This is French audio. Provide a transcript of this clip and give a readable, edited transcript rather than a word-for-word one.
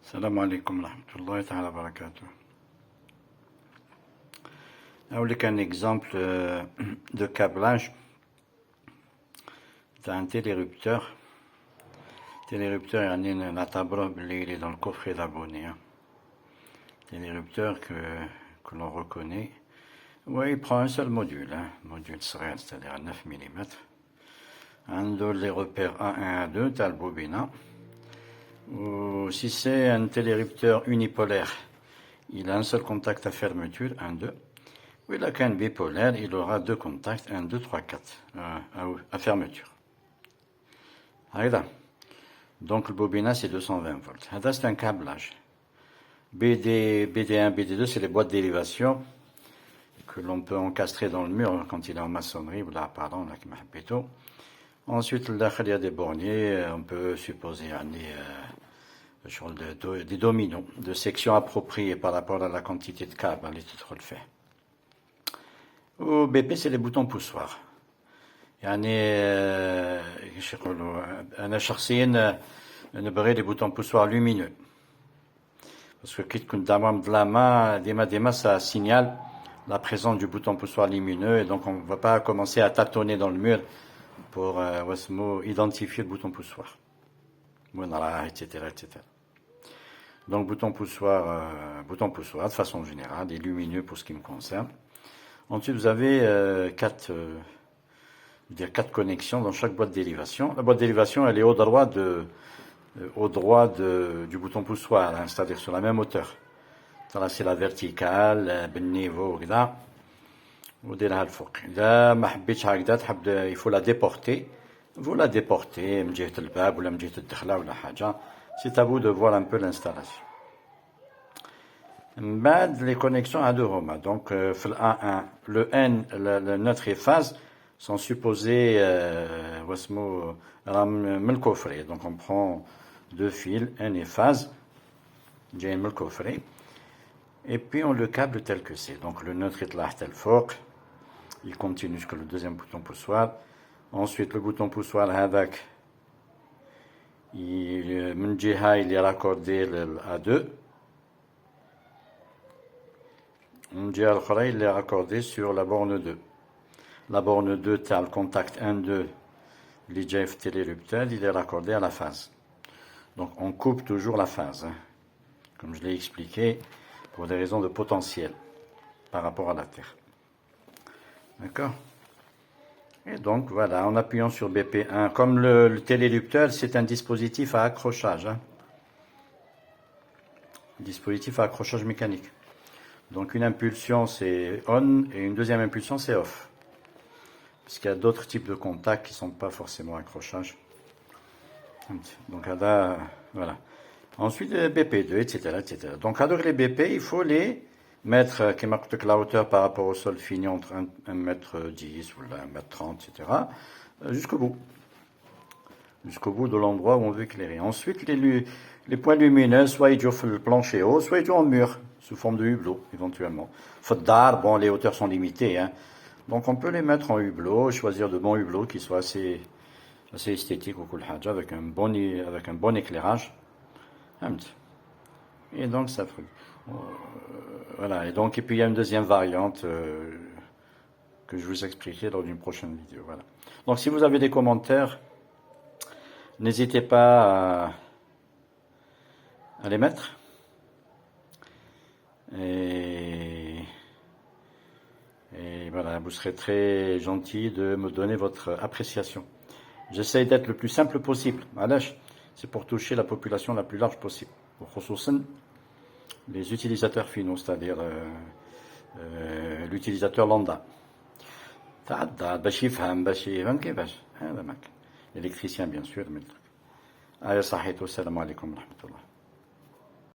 السلام عليكم ورحمة الله تعالى وبركاته. أوريك un exemple de câblage d'un télérupteur. Télérupteur, يعني نعتبره باللي il est dans le coffret d'abonnés. Télérupteur que l'on reconnaît. Ouais, il prend un seul module, module صغير, c'est-à-dire à 9 mm. عنده les repères A1, A2, t'as le bobina. Ou si c'est un télérupteur unipolaire, il a un seul contact à fermeture, 1, 2. Ou il a qu'un bipolaire, il aura deux contacts, 1, 2, 3, 4, à fermeture. Donc le bobina c'est 220 volts. C'est un câblage. BD1, BD2 c'est les boîtes d'élévation que l'on peut encastrer dans le mur quand il est en maçonnerie, ou là, pardon, là, qui m'a plutôt. Ensuite, il y a des borniers, on peut supposer des dominos, de sections appropriées par rapport à la quantité de câbles, les titres le fait. Au BP, c'est les boutons poussoirs. أنا شخصيا نبغي les boutons poussoirs lumineux. Parce que كي تكون دامام de la main, ديما ça signale la présence du bouton poussoir lumineux, et donc on ne va pas commencer à tâtonner dans le mur pour identifier le bouton poussoir. Etc. Donc bouton poussoir de façon générale, et lumineux pour ce qui me concerne. Ensuite vous avez quatre connexions dans chaque boîte d'élévation. La boîte d'élévation elle est au droit du bouton poussoir, c'est-à-dire sur la même hauteur. Ça c'est la verticale, ben niveau كذا. وديرها الفوق. إذا ما حبيتش هكذا تحب il faut la déporter. Vous la déportez من جهة الباب ولا من جهة الدخلة ولا حاجة. C'est à vous de voir un peu l'installation. من بعد les connexions à deux هما. Donc في ال A1 le N le neutre et phase sont supposés واسمو من الكوفري. Donc on prend deux fils N et phase جايين من الكوفري. Et puis on le câble tel que c'est. Donc le neutre est là حتى الفوق. Il continue jusqu'au deuxième bouton poussoir. Ensuite, le bouton poussoir, من جهة il est raccordé à 2. من جهة الأخرى il est raccordé sur la borne 2. La borne 2, tu as le contact 1, 2, اللي جاي في التélérupteur, il est raccordé à la phase. Donc on coupe toujours la phase, comme je l'ai expliqué, pour des raisons de potentiel par rapport à la Terre. D'accord? Et donc voilà, en appuyant sur BP1, comme le télérupteur, c'est un dispositif à accrochage. Dispositif à accrochage mécanique. Donc une impulsion c'est on et une deuxième impulsion c'est off. Parce qu'il y a d'autres types de contacts qui ne sont pas forcément accrochage. Donc là, voilà. Ensuite BP2, etc. Donc avec les BP, il faut les mettre la hauteur par rapport au sol fini entre 1m10 ou 1m30, etc. Jusqu'au bout. Jusqu'au bout de l'endroit où on veut éclairer. Ensuite, les points lumineux, soit ils jouent sur le plancher haut, soit ils jouent en mur, sous forme de hublot, éventuellement. Faudar, bon, les hauteurs sont limitées, Donc on peut les mettre en hublot, choisir de bons hublots qui soient assez esthétiques au Kulhaja, avec un bon éclairage. Et donc ça fait. Voilà, et puis il y a une deuxième variante que je vous expliquerai lors d'une prochaine vidéo. Voilà. Donc si vous avez des commentaires, n'hésitez pas à les mettre. Et voilà, vous serez très gentil de me donner votre appréciation. J'essaie d'être le plus simple possible. C'est pour toucher la population la plus large possible. Les utilisateurs finaux, c'est-à-dire l'utilisateur lambda. L'électricien bien sûr. Salam alaikum wa rahmatullah.